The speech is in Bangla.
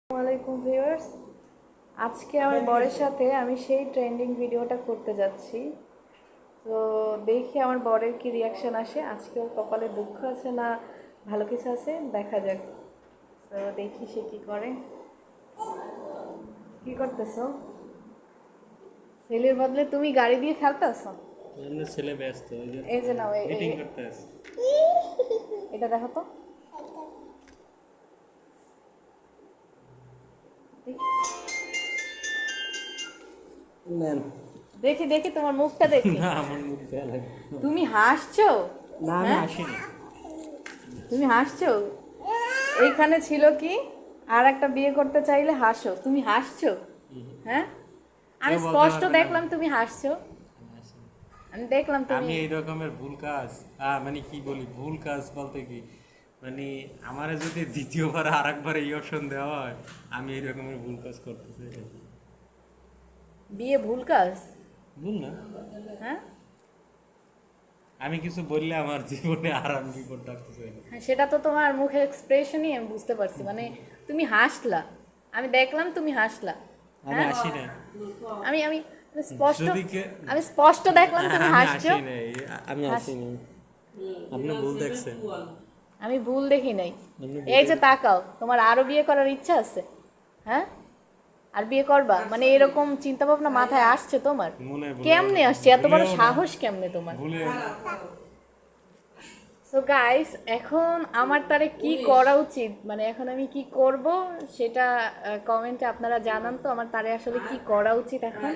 আসসালামাইকুম ভিউয়ার্স, আজকে আমার বরের সাথে আমি সেই ট্রেন্ডিং ভিডিওটা করতে যাচ্ছি। তো দেখি আমার বরের কি রিয়াকশন আসে। আজকে ওর কপালে দুঃখ আছে না ভালো কিছু আছে, দেখা যাক। তো দেখি সে কি করে। কি করতেছো? ছেলের বদলে তুমি গাড়ি দিয়ে খেলতেছো? আমরা ছেলে ব্যস্ত ওই যে এই যে নাও, মিটিং করতে আছে। এটা দেখো তো। নেন। দেখি দেখি তোমার মুখটা দেখি। না আমার মুখ দেয়া লাগে। তুমি হাসছো? না আমি হ্যাঁ, আসিনি। তুমি হাসছো। এইখানে ছিল কি, আর একটা বিয়ে করতে চাইলে হাসো, তুমি হাসছো? হ্যাঁ, আমি কেউ বলতে স্পষ্ট পারবে না দেখলাম তুমি হাসছো। আমি আসিনি। আমি দেখলাম তুমি। আমি এই রকমের ভুল কাজ মানে কি বলি ভুল কাজ বলতে কি মানে আমারে যদি দ্বিতীয়বার আর একবার এই অপশন দেওয়া হয় আমি এই রকমের ভুল কাজ করতে চাই না। বিয়ে ভুল কাজ? ভুল না, হ্যাঁ আমি কিছু বললে আমার জীবনে আর আমি বিপদ ডাকতে চাই না। হ্যাঁ, সেটা তো তোমার মুখের এক্সপ্রেশনই আমি বুঝতে পারছি। মানে তুমি হাসলা, আমি দেখলাম তুমি হাসলা। আমি হ্যাঁ, আসি নাই। আমি আমি আমি স্পষ্ট, যদি আমি স্পষ্ট দেখলাম তুমি আমি হাসছো। আসি নাই, আমি হাস- আসি নাই। আপনি ভুল দেখছেন। আমি ভুল দেখি নাই। আপনি এই ভুল যে তাকাও, তোমার আরো বিয়ে করার ইচ্ছা আছে? হ্যাঁ, আর বিয়ে করবা মানে এরকম চিন্তা ভাবনা মাথায় আসছে তোমার? মনে কেমনে আসছে এত বড় ভুলেও না, সাহস কেমনে তোমার? ভুলেও না। সো গাইস, এখন আমার তারে কি করা উচিত, মানে এখন আমি কি করব সেটা কমেন্টে আপনারা জানান তো, আমার তারে আসলে কি করা উচিত এখন।